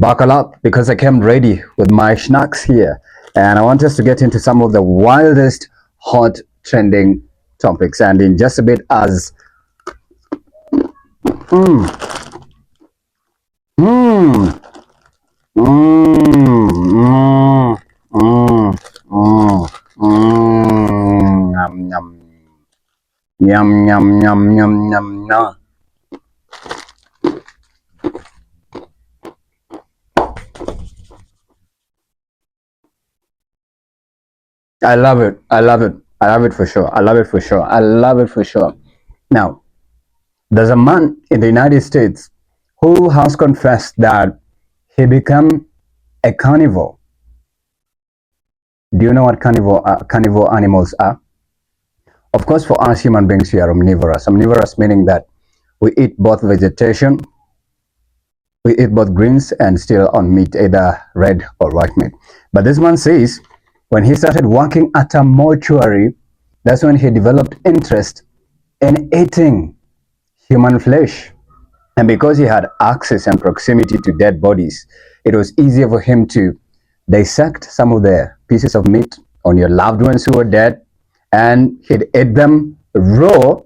Buckle up because I came ready with my snacks here. And I want us to get into some of the wildest, hot, trending topics. And in just a bit, as mm, mm, mm, mm, mm, mm, yum, yum, yum, yum, yum, yum, yum, yum. I love it. I love it. I love it for sure. I love it for sure. I love it for sure. Now, there's a man in the United States who has confessed that he became a carnivore. Do you know what carnivore animals are? Of course, for us human beings, we are omnivorous. Omnivorous meaning that we eat both vegetation, we eat both greens and still on meat, either red or white meat. But this man says when he started working at a mortuary, that's when he developed interest in eating human flesh. And because he had access and proximity to dead bodies, it was easier for him to dissect some of the pieces of meat on your loved ones who were dead, and he'd eat them raw.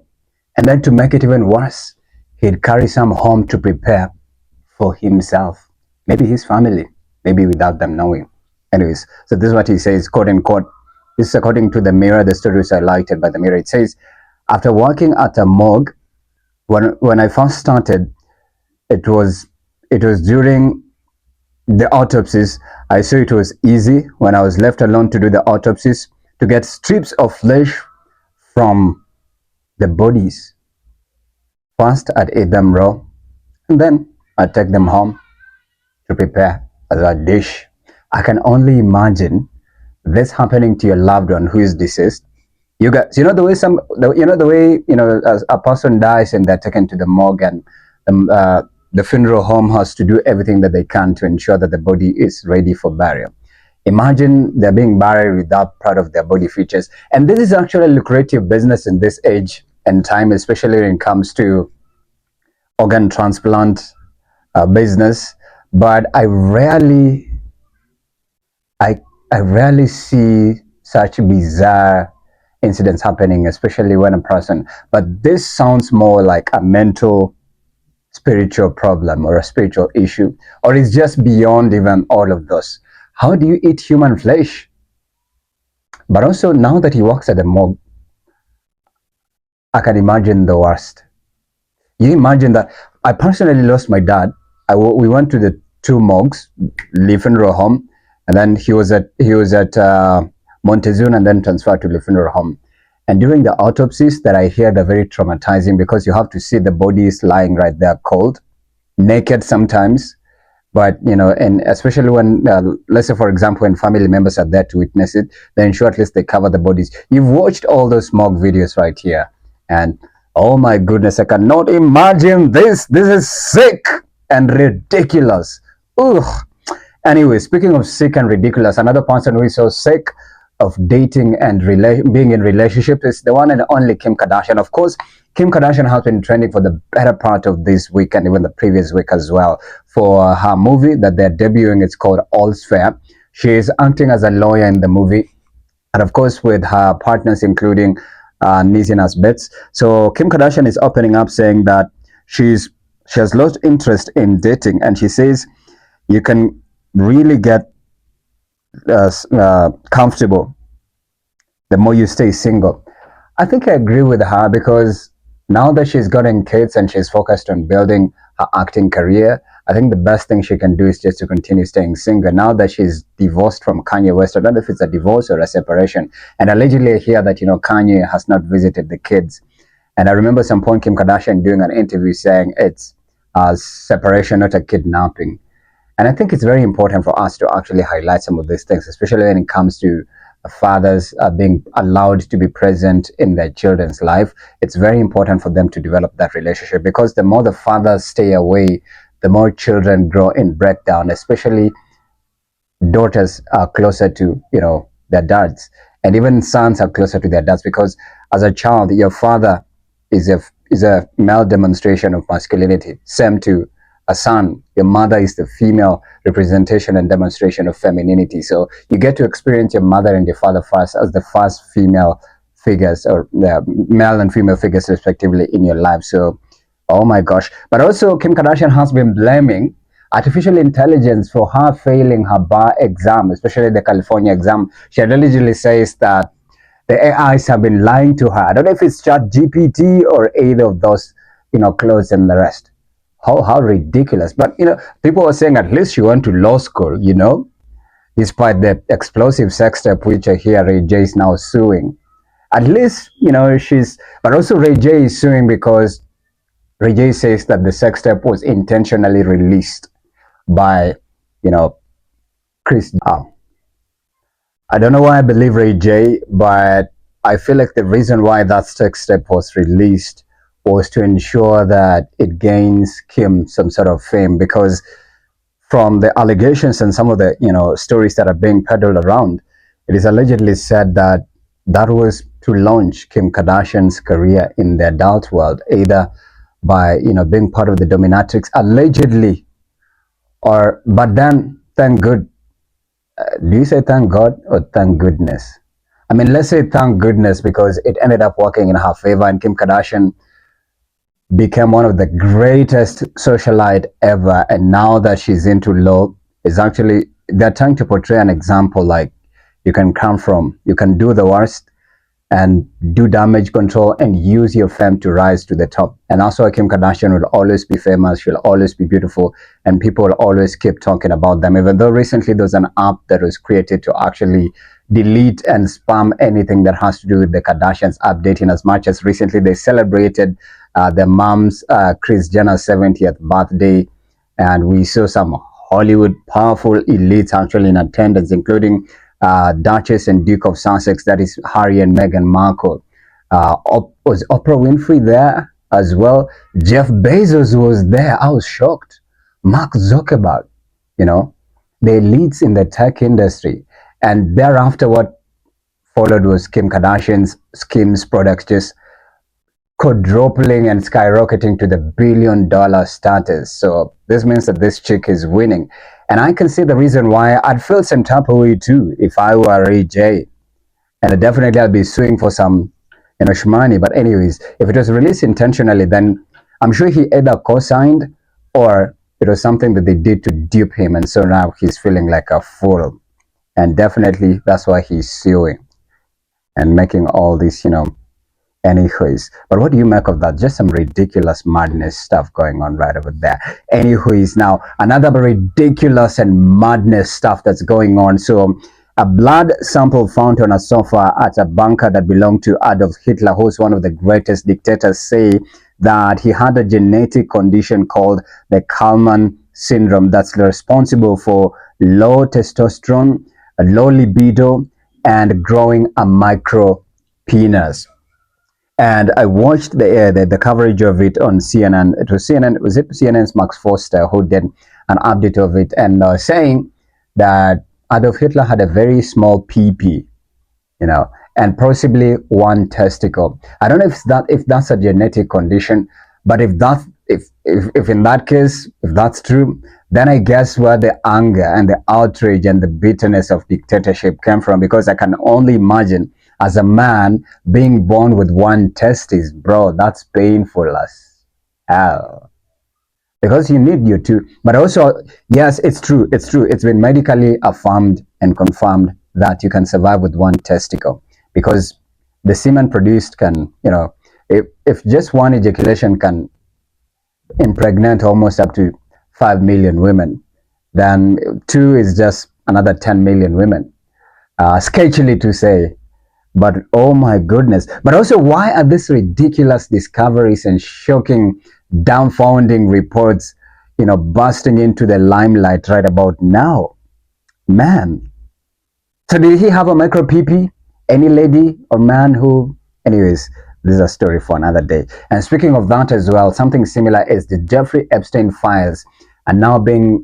And then to make it even worse, he'd carry some home to prepare for himself, maybe his family, maybe without them knowing. Anyways, so this is what he says, quote unquote. This is according to the Mirror. The story is highlighted by the Mirror. It says, after working at a morgue, when I first started, it was during the autopsies. I saw it was easy when I was left alone to do the autopsies to get strips of flesh from the bodies. First, I'd eat them raw, and then I'd take them home to prepare as a dish. I can only imagine this happening to your loved one who is deceased. You guys, you know the way as a person dies and they're taken to the morgue, and the funeral home has to do everything that they can to ensure that the body is ready for burial. Imagine they're being buried without part of their body features. And this is actually a lucrative business in this age and time, especially when it comes to organ transplant business. But I rarely see such bizarre incidents happening, especially when a person, but this sounds more like a mental spiritual problem or a spiritual issue, or it's just beyond even all of those. How do you eat human flesh? But also, now that he works at the morgue, I can imagine the worst. You imagine that I personally lost my dad. We went to the two morgues, the funeral home, and then he was at Montezuma and then transferred to the funeral home. And during the autopsies that I hear, they're very traumatizing because you have to see the bodies lying right there cold, naked sometimes. But, and especially when, let's say, for example, when family members are there to witness it, they ensure at least they cover the bodies. You've watched all those morgue videos right here. And, oh my goodness, I cannot imagine this. This is sick and ridiculous. Ugh. Anyway, speaking of sick and ridiculous, another person who is so sick of dating and being in relationships is the one and only Kim Kardashian. Of course, Kim Kardashian has been trending for the better part of this week and even the previous week as well for her movie that they're debuting. It's called All's Fair. She is acting as a lawyer in the movie, and of course with her partners including Nizinas Betts. So Kim Kardashian is opening up saying that she has lost interest in dating, and she says you can really get comfortable the more you stay single. I think I agree with her because now that she's gotten kids and she's focused on building her acting career, I think the best thing she can do is just to continue staying single. Now that she's divorced from Kanye West, I don't know if it's a divorce or a separation. And allegedly I hear that, Kanye has not visited the kids. And I remember some point Kim Kardashian doing an interview saying it's a separation, not a kidnapping. And I think it's very important for us to actually highlight some of these things, especially when it comes to fathers being allowed to be present in their children's life. It's very important for them to develop that relationship, because the more the fathers stay away, the more children grow in breakdown, especially daughters are closer to, their dads, and even sons are closer to their dads, because as a child, your father is a male demonstration of masculinity. Same to a son, your mother is the female representation and demonstration of femininity. So you get to experience your mother and your father first as the first female figures, or the male and female figures respectively, in your life. So, oh my gosh. But also, Kim Kardashian has been blaming artificial intelligence for her failing her bar exam, especially the California exam. She allegedly says that the AIs have been lying to her. I don't know if it's ChatGPT or either of those, clothes and the rest. How ridiculous. But, people were saying at least she went to law school, despite the explosive sex tape which I hear Ray J is now suing. At least, but also Ray J is suing because Ray J says that the sex tape was intentionally released by, Chris. I don't know why I believe Ray J, but I feel like the reason why that sex tape was released was to ensure that it gains Kim some sort of fame, because from the allegations and some of the stories that are being peddled around, it is allegedly said that that was to launch Kim Kardashian's career in the adult world, either by being part of the dominatrix allegedly, or but then thank good. Do you say thank God or thank goodness? I mean, let's say thank goodness, because it ended up working in her favor, and Kim Kardashian became one of the greatest socialite ever. And now that she's into law, is actually they're trying to portray an example like you can do the worst and do damage control and use your fame to rise to the top. And also, Kim Kardashian will always be famous, she'll always be beautiful, and people will always keep talking about them. Even though recently there's an app that was created to actually delete and spam anything that has to do with the Kardashians, updating, as much as recently they celebrated their mom's Kris Jenner's 70th birthday, and we saw some Hollywood powerful elites actually in attendance, including Duchess and Duke of Sussex, that is Harry and Meghan Markle. Was Oprah Winfrey there as well? Jeff Bezos was there. I was shocked. Mark Zuckerberg, the elites in the tech industry. And thereafter, what followed was Kim Kardashian's Skims products just quadrupling and skyrocketing to the billion-dollar status. So this means that this chick is winning. And I can see the reason why I'd feel some type of way too if I were Ray J. And definitely I'll be suing for some, shmoney. But anyways, if it was released intentionally, then I'm sure he either co-signed or it was something that they did to dupe him. And so now he's feeling like a fool. And definitely that's why he's suing and making all this, anyways. But what do you make of that? Just some ridiculous madness stuff going on right over there. Anyways, now another ridiculous and madness stuff that's going on. So a blood sample found on a sofa at a bunker that belonged to Adolf Hitler, who's one of the greatest dictators, say that he had a genetic condition called the Kalman syndrome that's responsible for low testosterone, a low libido, and growing a micro penis. And I watched the coverage of it on CNN. It was CNN. Was it CNN's Max Foster who did an update of it, and saying that Adolf Hitler had a very small PP, and possibly one testicle. I don't know if that's a genetic condition, but if in that case, if that's true, then I guess where the anger and the outrage and the bitterness of dictatorship came from, because I can only imagine as a man being born with one testis, bro, that's painful as hell. Because you need your two. But also, yes, it's true. It's been medically affirmed and confirmed that you can survive with one testicle, because the semen produced can, if just one ejaculation can impregnate almost up to 5 million women, then two is just another 10 million women. Sketchily to say. But oh my goodness. But also, why are these ridiculous discoveries and shocking, dumbfounding reports, busting into the limelight right about now? Man. So did he have a micro PP? Any lady or man who... Anyways, this is a story for another day. And speaking of that as well, something similar is the Jeffrey Epstein files are now being,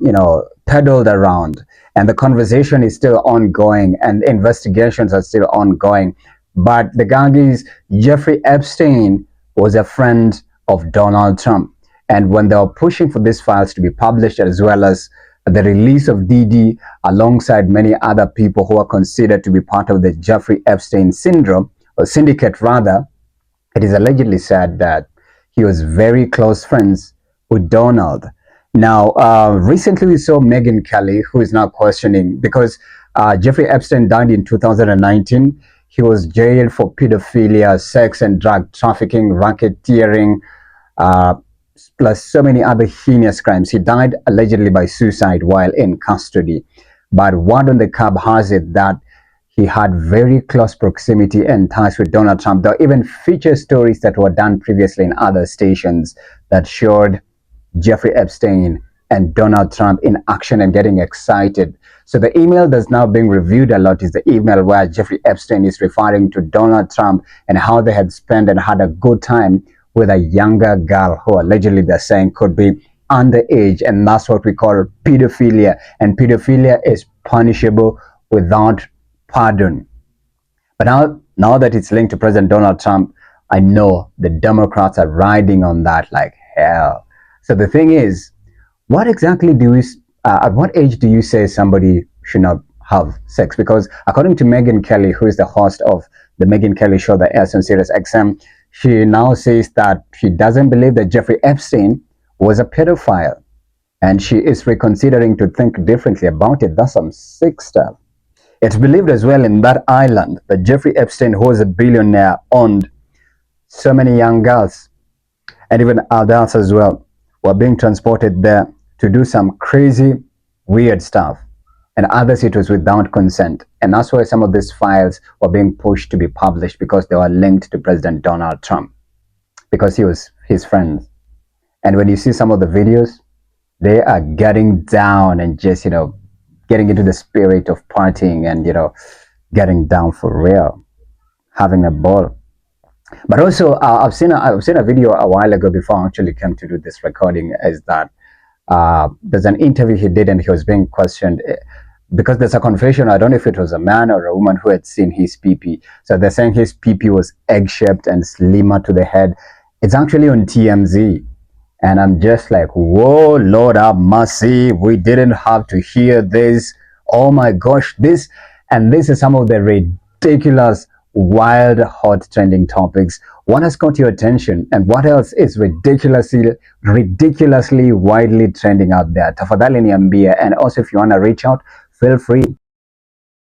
peddled around. And the conversation is still ongoing and investigations are still ongoing. But the gang is, Jeffrey Epstein was a friend of Donald Trump. And when they were pushing for these files to be published, as well as the release of Didi alongside many other people who are considered to be part of the Jeffrey Epstein syndrome, or syndicate rather, it is allegedly said that he was very close friends with Donald. Now, recently we saw Megny Kelly, who is now questioning, because Jeffrey Epstein died in 2019. He was jailed for pedophilia, sex and drug trafficking, racketeering, uh, plus so many other heinous crimes. He died allegedly by suicide while in custody. But word on the curb has it that he had very close proximity and ties with Donald Trump. There were even feature stories that were done previously in other stations that showed Jeffrey Epstein and Donald Trump in action and getting excited. So the email that's now being reviewed a lot is the email where Jeffrey Epstein is referring to Donald Trump and how they had spent and had a good time with a younger girl who allegedly they're saying could be underage, and that's what we call pedophilia. And pedophilia is punishable without pardon. But now that it's linked to President Donald Trump, I know the Democrats are riding on that like hell. So the thing is, what exactly do we, at what age do you say somebody should not have sex? Because according to Megny Kelly, who is the host of the Megny Kelly show that airs on Sirius XM, she now says that she doesn't believe that Jeffrey Epstein was a pedophile, and she is reconsidering to think differently about it. That's some sick stuff. It's believed as well in that island that Jeffrey Epstein, who was a billionaire, owned so many young girls, and even adults as well, were being transported there to do some crazy, weird stuff. And others, it was without consent. And that's why some of these files were being pushed to be published, because they were linked to President Donald Trump, because he was his friend. And when you see some of the videos, they are getting down and just, getting into the spirit of partying and, getting down for real, having a ball. But also, I've seen a video a while ago before I actually came to do this recording, is that there's an interview he did and he was being questioned because there's a confession. I don't know if it was a man or a woman who had seen his pee-pee. So they're saying his pee-pee was egg-shaped and slimmer to the head. It's actually on TMZ. And I'm just like, whoa, Lord have mercy. We didn't have to hear this. Oh my gosh, this is some of the ridiculous, wild, hot trending topics. What has caught your attention, and what else is ridiculously widely trending out there? Tafadhali niambie. And also, if you want to reach out, feel free